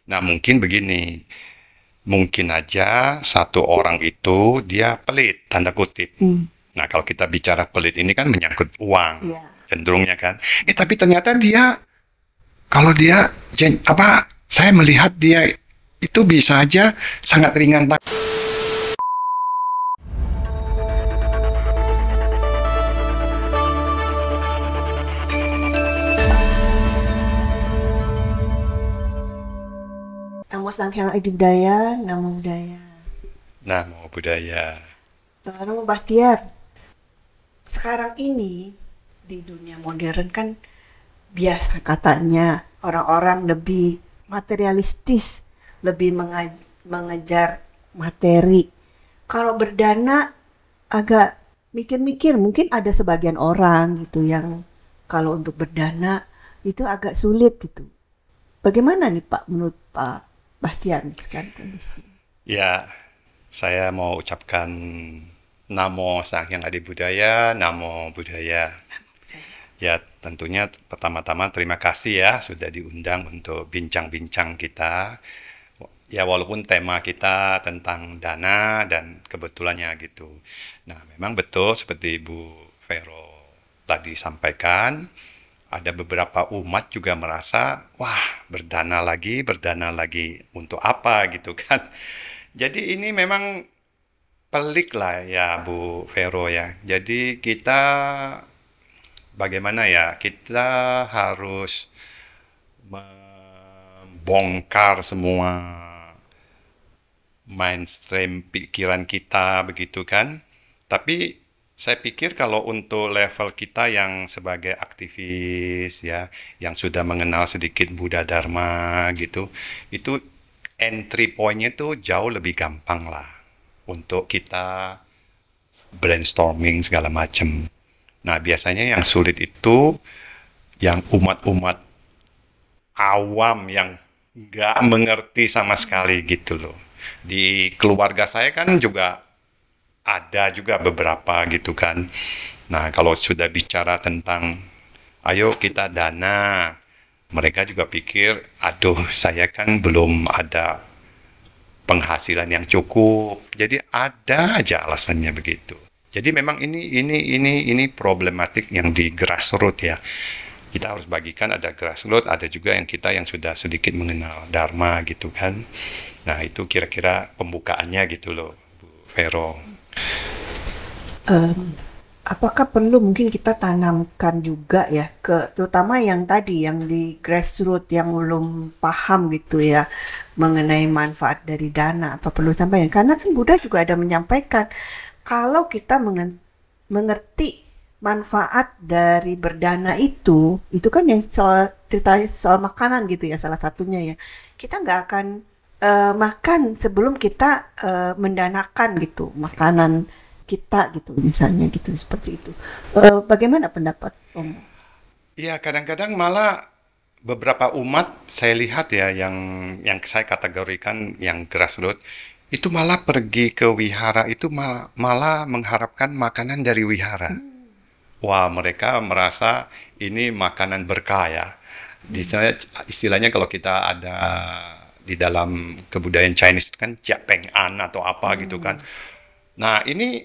Nah, mungkin begini, mungkin aja satu orang itu dia pelit, tanda kutip. Hmm. Nah, kalau kita bicara pelit ini kan menyangkut uang, Ya. cenderungnya kan. Tapi ternyata dia, kalau dia, saya melihat dia itu bisa aja sangat ringan. Namo Sang Hyang Adi Budaya, Namo Budaya. Nah, mau budaya. Namo Bahtiar. Sekarang ini di dunia modern kan biasa katanya orang-orang lebih materialistis, lebih mengejar materi. Kalau berdana agak mikir-mikir, mungkin ada sebagian orang gitu yang kalau untuk berdana itu agak sulit gitu. Bagaimana nih Pak menurut Pak Bahtiar nih sekarang kondisi? Ya, saya mau ucapkan Namo Sang Hyang Adi Budaya, Namo Budaya. Ya, tentunya pertama-tama terima kasih ya sudah diundang untuk bincang-bincang kita. Ya, walaupun tema kita tentang dana dan kebetulannya gitu. Nah, memang betul seperti Bu Vero tadi sampaikan, ada beberapa umat juga merasa, wah, berdana lagi untuk apa gitu kan. Jadi ini memang pelik lah ya Bu Vero ya. Jadi kita bagaimana ya? Kita harus membongkar semua mainstream pikiran kita begitu kan. Tapi saya pikir kalau untuk level kita yang sebagai aktivis ya, yang sudah mengenal sedikit Buddha Dharma gitu, itu entry point-nya tuh jauh lebih gampang lah untuk kita brainstorming segala macam. Nah, biasanya yang sulit itu yang umat-umat awam yang nggak mengerti sama sekali gitu loh. Di keluarga saya kan juga ada juga beberapa gitu kan. Nah, kalau sudah bicara tentang ayo kita dana, mereka juga pikir, aduh saya kan belum ada penghasilan yang cukup. Jadi ada aja alasannya begitu. Jadi memang ini problematik yang di grassroots ya. Kita harus bagikan ada grassroots, ada juga yang kita yang sudah sedikit mengenal Dharma gitu kan. Nah, itu kira-kira pembukaannya gitu loh, Bu Vero. Em, Apakah perlu mungkin kita tanamkan juga ya ke terutama yang tadi yang di grassroots yang belum paham gitu ya mengenai manfaat dari dana apa perlu sampaikan karena kan Buddha juga ada menyampaikan kalau kita mengerti manfaat dari berdana itu kan yang soal cerita soal makanan gitu ya salah satunya ya kita nggak akan makan sebelum kita mendanakan gitu makanan kita gitu misalnya gitu seperti itu. Bagaimana pendapat Om? Iya, kadang-kadang malah beberapa umat saya lihat ya yang saya kategorikan yang grassroots itu malah pergi ke wihara itu malah mengharapkan makanan dari wihara. Wah, mereka merasa ini makanan berkah ya. Istilahnya kalau kita ada di dalam kebudayaan Chinese itu kan Japeng An atau apa gitu kan. Nah, ini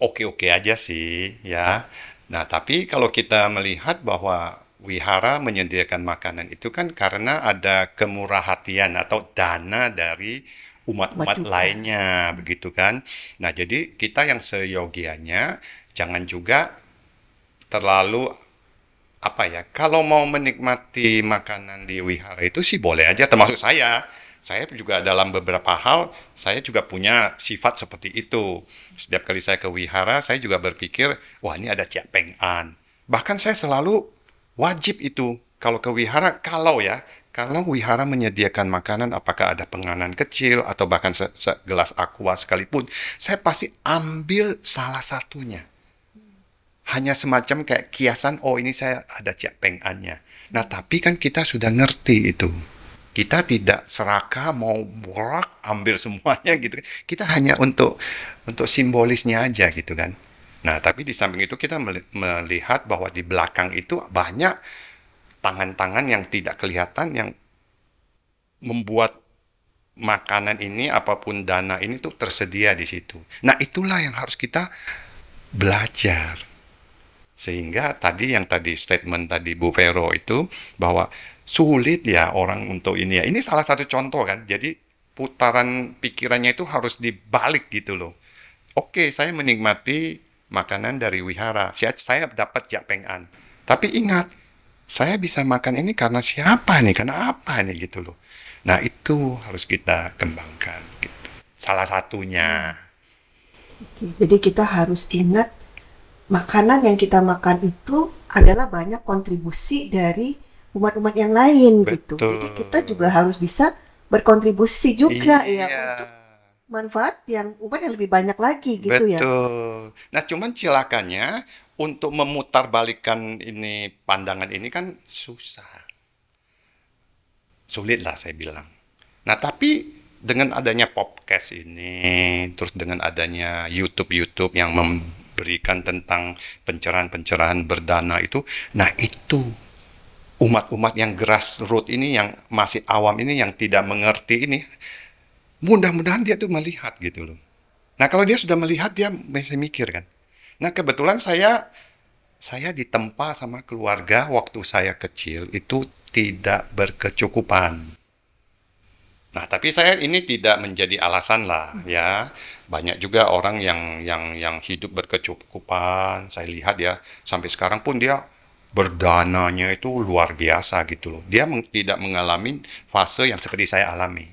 oke-oke aja sih ya. Nah, tapi kalau kita melihat bahwa wihara menyediakan makanan itu kan karena ada kemurah hatian atau dana dari Mat umat-umat juga. lainnya begitu kan. Nah, jadi kita yang seyogianya jangan juga terlalu apa ya, kalau mau menikmati makanan di wihara itu sih boleh aja, termasuk saya. Saya juga dalam beberapa hal, saya juga punya sifat seperti itu. Setiap kali saya ke wihara, saya juga berpikir, wah ini ada Cia Peng An. Bahkan saya selalu wajib itu, kalau ke wihara, kalau wihara menyediakan makanan, apakah ada penganan kecil, atau bahkan segelas aqua sekalipun, saya pasti ambil salah satunya hanya semacam kayak kiasan, oh ini saya ada Cia Peng An-nya. Nah, tapi kan kita sudah ngerti itu. Kita tidak serakah mau work, ambil semuanya gitu. Kita hanya untuk simbolisnya aja gitu kan. Nah, tapi di samping itu kita melihat bahwa di belakang itu banyak tangan-tangan yang tidak kelihatan yang membuat makanan ini apapun dana ini tuh tersedia di situ. Nah, itulah yang harus kita belajar. Sehingga tadi statement tadi Bu Vero itu bahwa sulit ya orang untuk ini ya. Ini salah satu contoh kan. Jadi putaran pikirannya itu harus dibalik gitu loh. Oke, saya menikmati makanan dari wihara. Saya dapat japeng an. Tapi ingat, saya bisa makan ini karena siapa nih? Karena apa nih gitu loh. Nah, itu harus kita kembangkan gitu. Salah satunya. Oke, jadi kita harus ingat makanan yang kita makan itu adalah banyak kontribusi dari umat-umat yang lain gitu. Jadi kita juga Betul. harus bisa berkontribusi juga ya Iya, untuk manfaat yang umat yang lebih banyak lagi gitu ya. betul. Nah, cuman cilakannya untuk memutarbalikkan ini pandangan ini kan susah. Sulit lah saya bilang. Nah, tapi dengan adanya podcast ini, terus dengan adanya YouTube-YouTube yang memberikan tentang pencerahan-pencerahan berdana itu, nah itu umat-umat yang grassroots ini, yang masih awam ini, yang tidak mengerti ini, mudah-mudahan dia tuh melihat gitu loh. Nah, kalau dia sudah melihat, dia masih mikir kan. Nah, kebetulan saya ditempa sama keluarga waktu saya kecil itu tidak berkecukupan. Nah, tapi saya ini tidak menjadi alasan lah ya. Banyak juga orang yang hidup berkecukupan. Saya lihat ya, sampai sekarang pun dia berdananya itu luar biasa gitu loh. Dia tidak mengalami fase yang seperti saya alami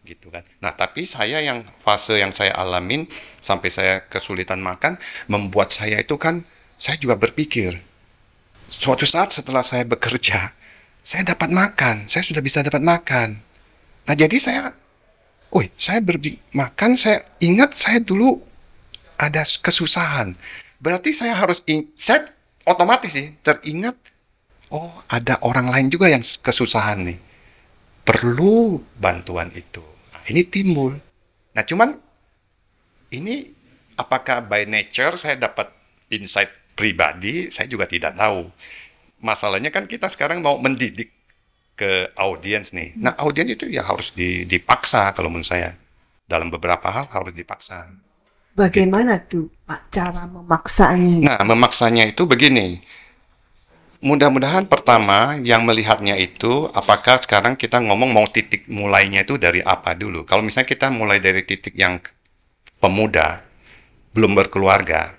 gitu kan. Nah, tapi saya yang fase yang saya alamin sampai saya kesulitan makan membuat saya itu kan saya juga berpikir suatu saat setelah saya bekerja, saya dapat makan, saya sudah bisa dapat makan. Nah, jadi saya makan, saya ingat saya dulu ada kesusahan. Berarti saya otomatis sih teringat, oh ada orang lain juga yang kesusahan nih. Perlu bantuan itu. Nah, ini timbul. Nah, cuman ini apakah by nature saya dapat insight pribadi, saya juga tidak tahu. Masalahnya kan kita sekarang mau mendidik ke audiens nih. Nah, audiens itu ya harus dipaksa kalau menurut saya. Dalam beberapa hal harus dipaksa. Gitu. Bagaimana tuh Pak cara memaksanya? Nah, memaksanya itu begini. Mudah-mudahan pertama yang melihatnya itu apakah sekarang kita ngomong mau titik mulainya itu dari apa dulu. Kalau misalnya kita mulai dari titik yang pemuda, belum berkeluarga,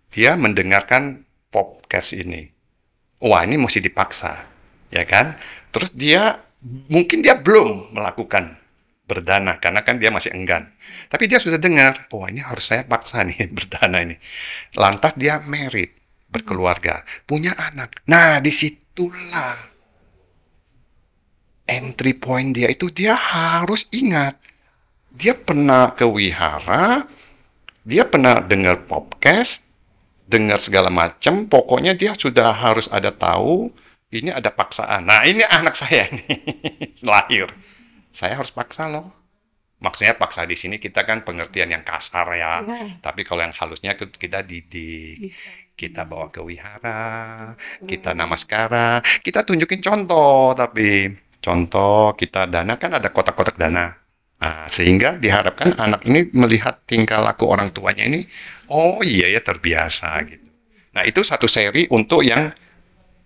dia mendengarkan podcast ini. Wah, ini mesti dipaksa, ya kan? Terus mungkin dia belum melakukan berdana karena kan dia masih enggan. Tapi dia sudah dengar, oh ini harus saya paksa nih berdana ini. Lantas dia married, berkeluarga, punya anak. Nah, disitulah entry point dia itu dia harus ingat. Dia pernah ke wihara, dia pernah dengar podcast, dengar segala macam, pokoknya dia sudah harus ada tahu ini ada paksaan. Nah, ini anak saya nih lahir. Saya harus paksa loh. Maksudnya paksa di sini kita kan pengertian yang kasar ya. Ya, Tapi kalau yang halusnya kita didik. Kita bawa ke wihara, kita namaskara, kita tunjukin contoh tapi contoh kita dana kan ada kotak-kotak dana. Nah, sehingga diharapkan anak ini melihat tingkah laku orang tuanya ini, oh iya ya terbiasa gitu. Nah, itu satu seri untuk yang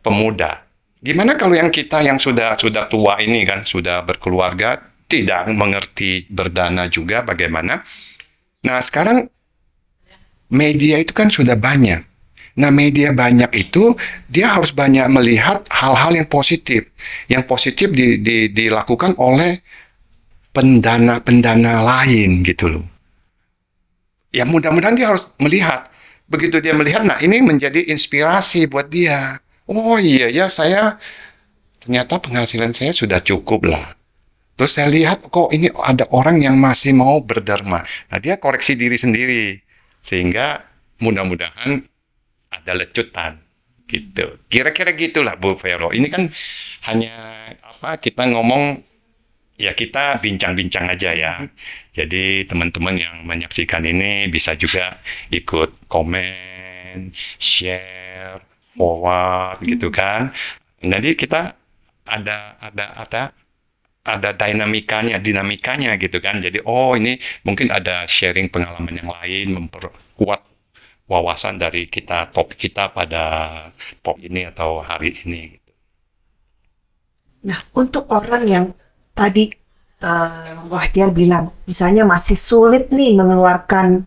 pemuda. Gimana kalau yang kita yang sudah tua ini kan, sudah berkeluarga, tidak mengerti berdana juga bagaimana? Nah, sekarang media itu kan sudah banyak. Nah, media banyak itu dia harus banyak melihat hal-hal yang positif. Yang positif dilakukan oleh pendana-pendana lain gitu loh. Ya mudah-mudahan dia harus melihat. Begitu dia melihat, nah ini menjadi inspirasi buat dia. Oh iya ya, ternyata penghasilan saya sudah cukup lah. Terus saya lihat kok ini ada orang yang masih mau berderma. Nah, dia koreksi diri sendiri. Sehingga mudah-mudahan ada lecutan gitu. Kira-kira gitulah Bu Vero. Ini kan hanya kita ngomong ya kita bincang-bincang aja ya. Jadi teman-teman yang menyaksikan ini bisa juga ikut komen, share, forward gitu kan. Jadi kita ada ada dinamikanya gitu kan. Jadi oh ini mungkin ada sharing pengalaman yang lain, memperkuat wawasan dari kita, topik kita pada pop ini atau hari ini. Nah, untuk orang yang tadi Wahtiar bilang, misalnya masih sulit nih mengeluarkan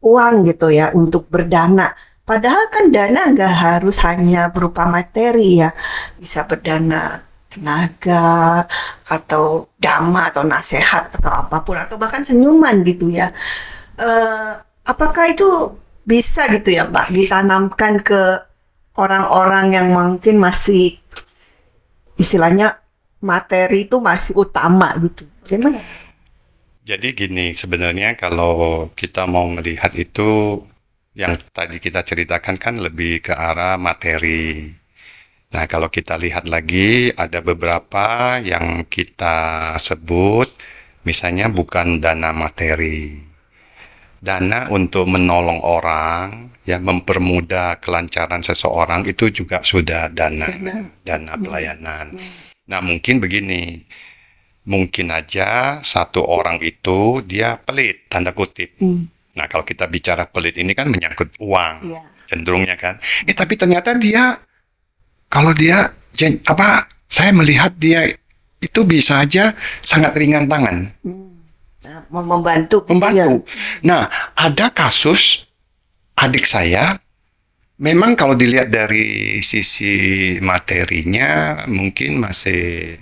uang gitu ya untuk berdana. Padahal kan dana nggak harus hanya berupa materi ya, bisa berdana tenaga atau dhamma atau nasihat atau apapun atau bahkan senyuman gitu ya. Eh, apakah itu bisa gitu ya Pak ditanamkan ke orang-orang yang mungkin masih istilahnya materi itu masih utama gitu. Gimana? Jadi gini, sebenarnya kalau kita mau melihat itu, yang tadi kita ceritakan kan lebih ke arah materi. Nah, kalau kita lihat lagi, ada beberapa yang kita sebut, misalnya bukan dana materi. Dana untuk menolong orang, ya mempermudah kelancaran seseorang, itu juga sudah Karena dana pelayanan. Nah, mungkin begini, mungkin aja satu orang itu dia pelit, tanda kutip. Nah, kalau kita bicara pelit ini kan menyangkut uang, ya, cenderungnya kan. Tapi ternyata dia, kalau dia, saya melihat dia itu bisa aja sangat ringan tangan, nah, membantu gitu ya. membantu. Nah, ada kasus adik saya, memang kalau dilihat dari sisi materinya mungkin masih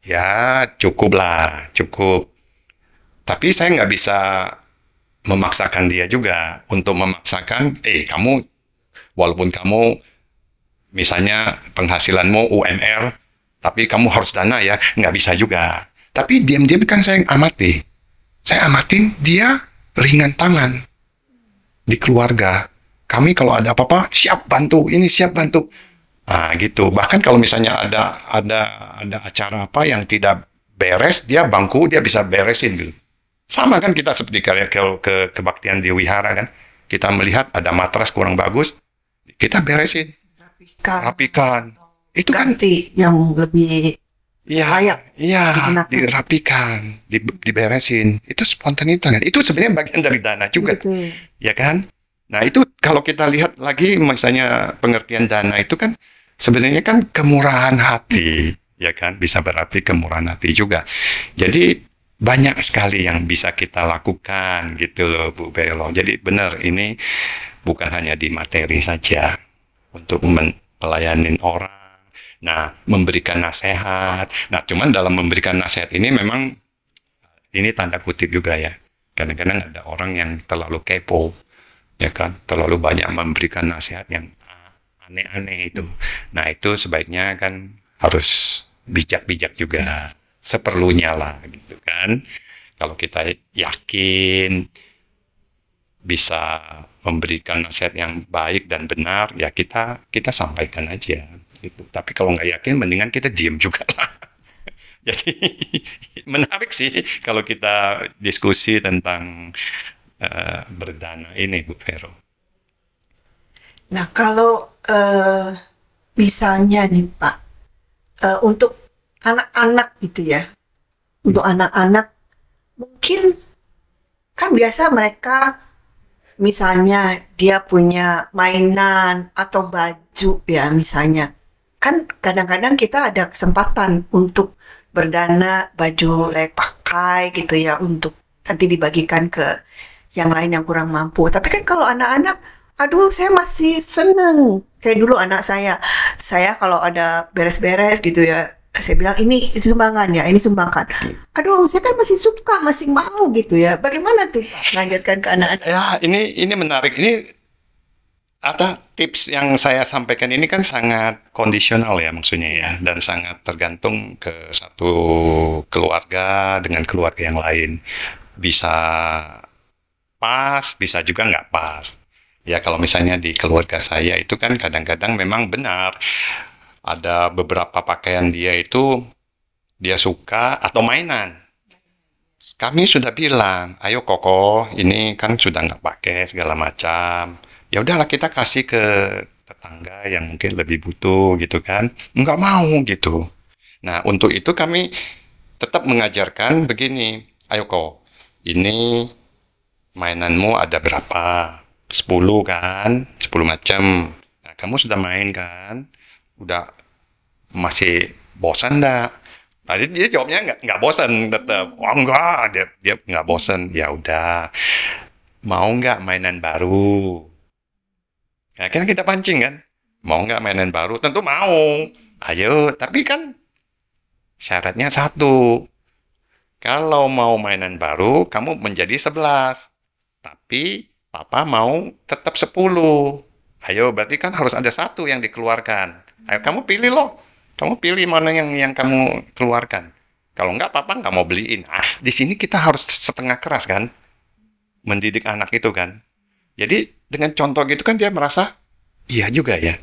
ya cukup lah, cukup. Tapi saya nggak bisa memaksakan dia juga untuk memaksakan, kamu walaupun kamu misalnya penghasilanmu UMR, tapi kamu harus dana ya, nggak bisa juga. Tapi diam-diam kan saya amatin dia ringan tangan di keluarga. Kami kalau ada apa-apa siap bantu, ini siap bantu. Nah, gitu. Bahkan kalau misalnya ada acara apa yang tidak beres, dia bisa beresin gitu. Sama kan kita seperti kayak ke kebaktian di wihara kan. Kita melihat ada matras kurang bagus, kita beresin, Rapikan, rapikan. Itu kan ganti yang lebih layak iya, digunakan. dirapikan, diberesin. Itu spontanitas kan. Itu sebenarnya bagian dari dana juga, Betul. ya kan? Nah, itu kalau kita lihat lagi misalnya pengertian dana itu kan sebenarnya kan kemurahan hati, ya kan? Bisa berarti kemurahan hati juga. Jadi banyak sekali yang bisa kita lakukan gitu loh Bu Belo. Jadi benar ini bukan hanya di materi saja untuk melayani orang. Nah, memberikan nasihat. Nah, cuman dalam memberikan nasihat ini memang ini tanda kutip juga ya. Kadang-kadang ada orang yang terlalu kepo, ya kan? Terlalu banyak memberikan nasihat yang aneh-aneh itu. Nah, itu sebaiknya kan harus bijak-bijak juga. Seperlunya lah gitu kan. Kalau kita yakin bisa memberikan nasihat yang baik dan benar, ya kita sampaikan aja gitu. Tapi kalau nggak yakin, mendingan kita diem juga lah. Jadi menarik sih kalau kita diskusi tentang berdana ini, Bu Vero. Nah, kalau misalnya nih Pak, untuk anak-anak gitu ya, untuk anak-anak mungkin kan biasa mereka misalnya dia punya mainan atau baju ya misalnya. Kan kadang-kadang kita ada kesempatan untuk berdana baju layak pakai gitu ya untuk nanti dibagikan ke yang lain yang kurang mampu. Tapi kan kalau anak-anak, aduh saya masih seneng. Kayak dulu anak saya kalau ada beres-beres gitu ya, saya bilang ini sumbangan ya, ini sumbangkan. Aduh, saya kan masih suka, masih mau gitu ya. Bagaimana tuh Pak mengajarkan ke anak-anak? Ya, ini menarik. Ini tips yang saya sampaikan ini kan sangat kondisional ya maksudnya ya, dan sangat tergantung ke satu keluarga dengan keluarga yang lain. Bisa pas, bisa juga nggak pas. Ya kalau misalnya di keluarga saya itu kan kadang-kadang memang benar ada beberapa pakaian dia itu dia suka atau mainan. Kami sudah bilang, ayo Koko, ini kan sudah nggak pakai segala macam. Ya udahlah kita kasih ke tetangga yang mungkin lebih butuh gitu kan. Nggak mau gitu. Nah, untuk itu kami tetap mengajarkan begini, ayo kok, ini mainanmu ada berapa? 10 kan? 10 macam. Nah, kamu sudah main kan? Udah masih bosan enggak? Tadi dia jawabnya nggak bosan tetap. Oh enggak, dia nggak bosan. Ya udah, mau nggak mainan baru? Ya kan kita pancing kan? Mau nggak mainan baru? Tentu mau. Ayo, tapi kan syaratnya satu. Kalau mau mainan baru, kamu menjadi 11. Tapi papa mau tetap 10. Ayo, berarti kan harus ada satu yang dikeluarkan. Ayo, kamu pilih loh. Kamu pilih mana yang kamu keluarkan. Kalau enggak, papa nggak mau beliin. Ah, di sini kita harus setengah keras kan? Mendidik anak itu kan. Jadi, dengan contoh gitu kan dia merasa, iya juga ya.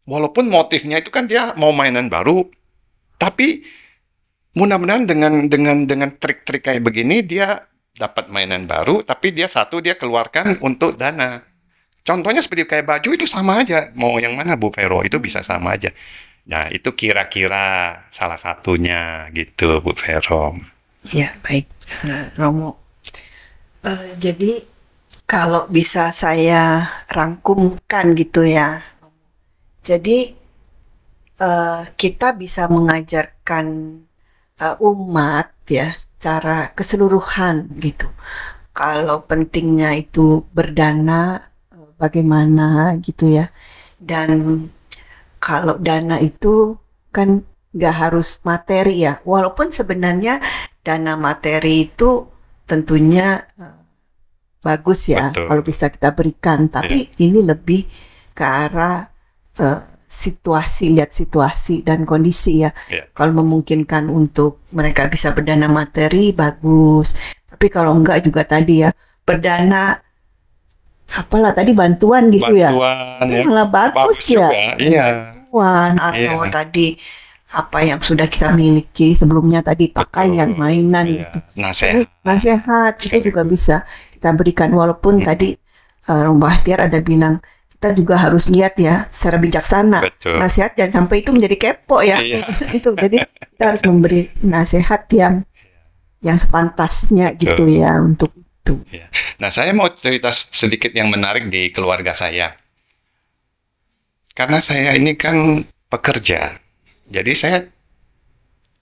Walaupun motifnya itu kan dia mau mainan baru, tapi mudah-mudahan dengan trik-trik kayak begini dia dapat mainan baru, tapi dia keluarkan untuk dana. Contohnya seperti kayak baju itu sama aja. Mau yang mana Bu Vero itu bisa sama aja. Nah, itu kira-kira salah satunya gitu Bu Vero. Ya, baik, Romo. Jadi kalau bisa saya rangkumkan gitu ya. Jadi kita bisa mengajarkan umat ya secara keseluruhan gitu. Kalau pentingnya itu berdana, bagaimana gitu ya. Dan kalau dana itu kan nggak harus materi ya. Walaupun sebenarnya dana materi itu tentunya bagus ya Betul. kalau bisa kita berikan. Tapi ini lebih ke arah situasi, lihat situasi dan kondisi ya. Ya. Kalau memungkinkan untuk mereka bisa berdana materi, bagus. Tapi kalau enggak juga tadi ya, berdana apalah tadi bantuan gitu ya. Bantuan Itu ya. malah bagus ya. juga. Iya. Bantuan atau Iya. tadi apa yang sudah kita miliki sebelumnya tadi pakaian, Betul. mainan Iya. gitu. Nasihat. Nasihat itu juga bisa kita berikan walaupun tadi Romo Bahtiar ada bilang kita juga harus lihat ya secara bijaksana. Betul. Nasihat jangan sampai itu menjadi kepo ya. Iya. Itu jadi kita harus memberi nasihat yang sepantasnya gitu ya untuk itu. Iya. Nah, saya mau cerita sedikit yang menarik di keluarga saya. Karena saya ini kan pekerja. Jadi saya,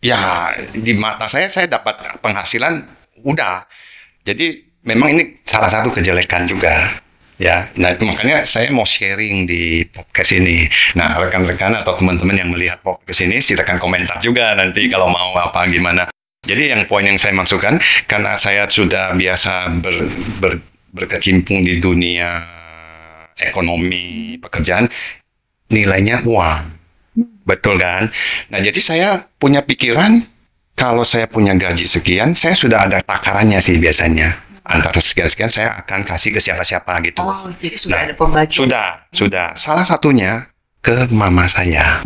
ya di mata saya dapat penghasilan udah. Jadi memang ini salah satu kejelekan juga. Ya, nah makanya saya mau sharing di podcast ini. Nah, rekan-rekan atau teman-teman yang melihat podcast ini silakan komentar juga nanti kalau mau apa gimana. Jadi yang poin yang saya maksudkan, karena saya sudah biasa berkecimpung di dunia ekonomi pekerjaan, nilainya uang. Betul kan? Nah, jadi saya punya pikiran, kalau saya punya gaji sekian, saya sudah ada takarannya sih biasanya. Antara sekian-sekian saya akan kasih ke siapa-siapa gitu. Oh, jadi sudah ada pembagian. Sudah. Salah satunya ke mama saya.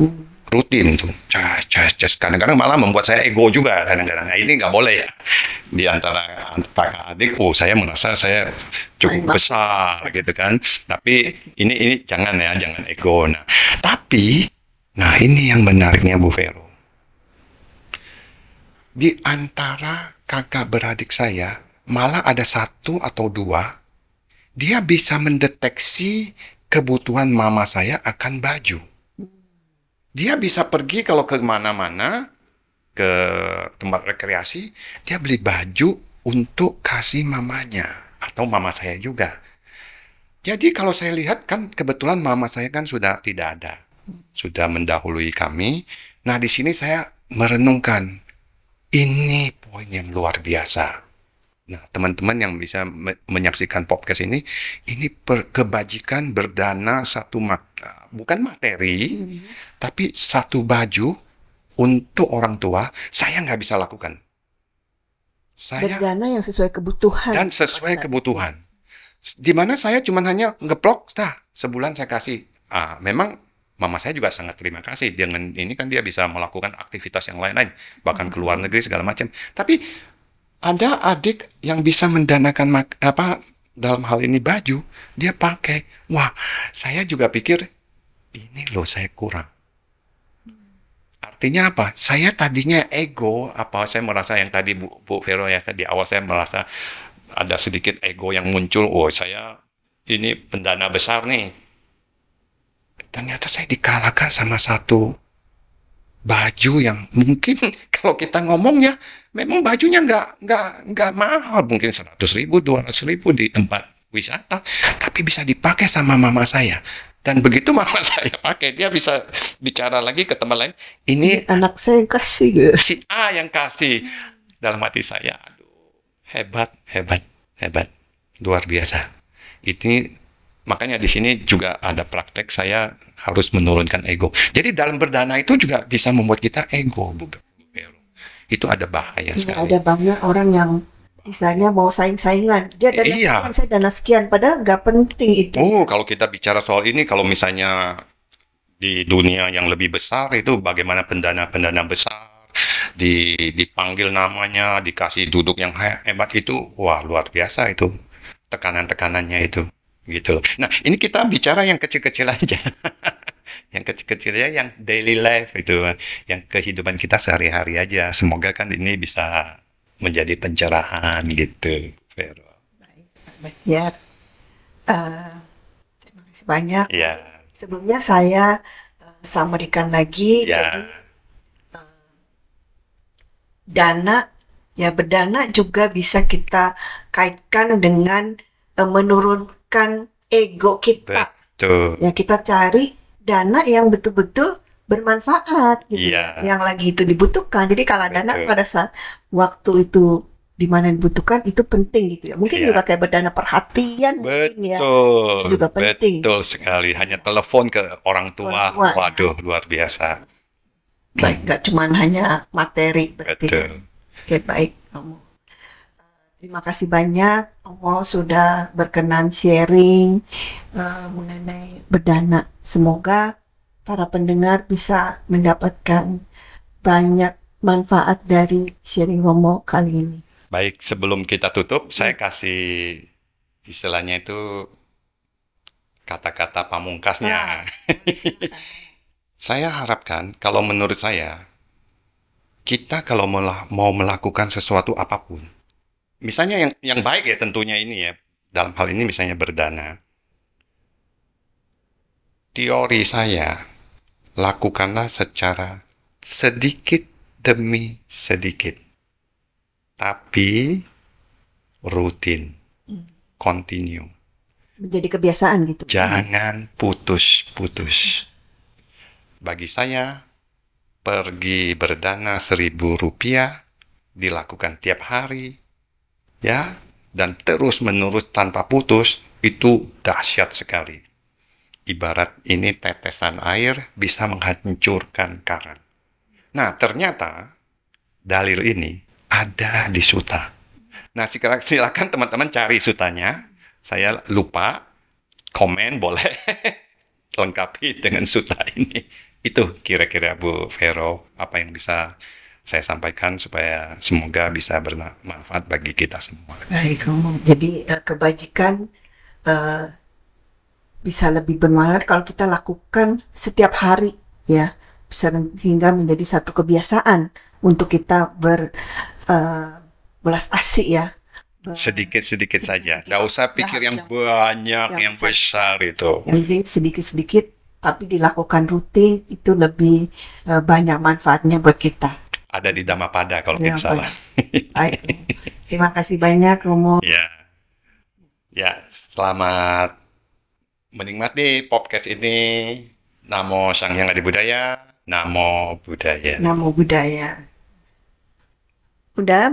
Rutin tuh. Kadang-kadang malah membuat saya ego juga kadang-kadang. Nah, ini nggak boleh ya. Di antara kakak adik, saya merasa saya cukup besar gitu kan. Tapi ini jangan ya, jangan ego. Nah, tapi ini yang menariknya Bu Vero. Di antara kakak beradik saya, malah ada satu atau dua, dia bisa mendeteksi kebutuhan mama saya akan baju. Dia bisa pergi kalau ke mana-mana, ke tempat rekreasi, dia beli baju untuk kasih mamanya, atau mama saya juga. Jadi kalau saya lihat kan kebetulan mama saya kan sudah tidak ada. Sudah mendahului kami. Nah, di sini saya merenungkan, ini poin yang luar biasa. Nah, teman-teman yang bisa menyaksikan podcast ini kebajikan berdana bukan materi, tapi satu baju untuk orang tua, saya nggak bisa lakukan. Saya berdana yang sesuai kebutuhan. Dan sesuai kebutuhan. Di mana saya cuma hanya ngeplok, sebulan saya kasih. Memang mama saya juga sangat terima kasih. Dengan ini kan dia bisa melakukan aktivitas yang lain-lain, bahkan ke luar negeri segala macam. Tapi ada adik yang bisa mendanakan dalam hal ini baju, dia pakai. Wah, saya juga pikir ini loh saya kurang. artinya apa? Saya tadinya ego, saya merasa yang tadi Bu Vero ya, di awal saya merasa ada sedikit ego yang muncul. Oh, saya ini pendana besar nih. Ternyata saya dikalahkan sama satu baju yang mungkin kalau kita ngomong ya, memang bajunya nggak mahal, mungkin 100.000, 200.000 di tempat wisata, tapi bisa dipakai sama mama saya. Dan begitu mama saya pakai, dia bisa bicara lagi ke teman lain, ini Anak saya yang kasih gitu. si A yang kasih. Dalam hati saya, aduh, hebat, hebat, hebat, luar biasa. Ini makanya di sini juga ada praktek saya harus menurunkan ego. Jadi dalam berdana itu juga bisa membuat kita ego, Bu Vero. Itu ada bahaya sekali. Ada banyak orang yang misalnya mau saing-saingan. Dia dana Iya. sekian, saya dana sekian. Padahal nggak penting itu. Oh, kalau kita bicara soal ini, kalau misalnya di dunia yang lebih besar itu bagaimana pendana-pendana besar dipanggil namanya, dikasih duduk yang hebat itu, wah luar biasa itu tekanan-tekanannya itu, gitu loh. Nah, ini kita bicara yang kecil-kecil aja. Yang kecil-kecilnya, yang daily life itu, yang kehidupan kita sehari-hari aja. Semoga kan ini bisa menjadi pencerahan gitu, Vero. Ya, terima kasih banyak. Ya, Sebelumnya saya sampaikan lagi, ya, jadi dana, ya berdana juga bisa kita kaitkan dengan menurunkan ego kita. betul. Ya kita cari dana yang betul-betul bermanfaat gitu Iya. ya, yang lagi itu dibutuhkan. Jadi kalau dana Betul. pada saat waktu itu di mana dibutuhkan itu penting gitu ya. Mungkin Iya. juga kayak berdana perhatian mungkin ya. Betul, Juga penting. betul sekali. Hanya telepon ke orang tua, Orang tua. waduh, luar biasa. Baik, nggak cuman hanya materi berarti ya. Betul. Oke, baik. Romo. Terima kasih banyak, Romo sudah berkenan sharing mengenai berdana. Semoga para pendengar bisa mendapatkan banyak manfaat dari sharing Romo kali ini. Baik, sebelum kita tutup, saya kasih istilahnya itu kata-kata pamungkasnya. Silakan. Saya harapkan, kalau menurut saya, kita kalau mau melakukan sesuatu apapun, misalnya yang baik ya tentunya ini ya, dalam hal ini misalnya berdana, teori saya, lakukanlah secara sedikit demi sedikit, tapi rutin, continue. Menjadi kebiasaan gitu. Jangan putus-putus. Bagi saya, pergi berdana 1.000 rupiah dilakukan tiap hari, ya, dan terus-menerus tanpa putus, itu dahsyat sekali. Ibarat ini tetesan air bisa menghancurkan karang. Nah, ternyata dalil ini ada di suta. Nah, silakan teman-teman cari sutanya. Saya lupa, komen boleh lengkapi dengan suta ini. Itu kira-kira Bu Vero apa yang bisa saya sampaikan supaya semoga bisa bermanfaat bagi kita semua. Baik, Romo. Jadi kebajikan bisa lebih bermanfaat kalau kita lakukan setiap hari ya, bisa hingga menjadi satu kebiasaan untuk kita belas asih ya. Sedikit-sedikit saja, nggak usah pikir yang banyak, yang besar itu. Yang penting sedikit-sedikit tapi dilakukan rutin itu lebih banyak manfaatnya buat kita. Ada di Dhammapada kalau tidak salah. Baik. Terima kasih banyak Romo. Ya, selamat menikmati podcast ini. Namo Sang Hyang Adi Budaya. Namo Buddhaya. Namo Buddhaya. Udah.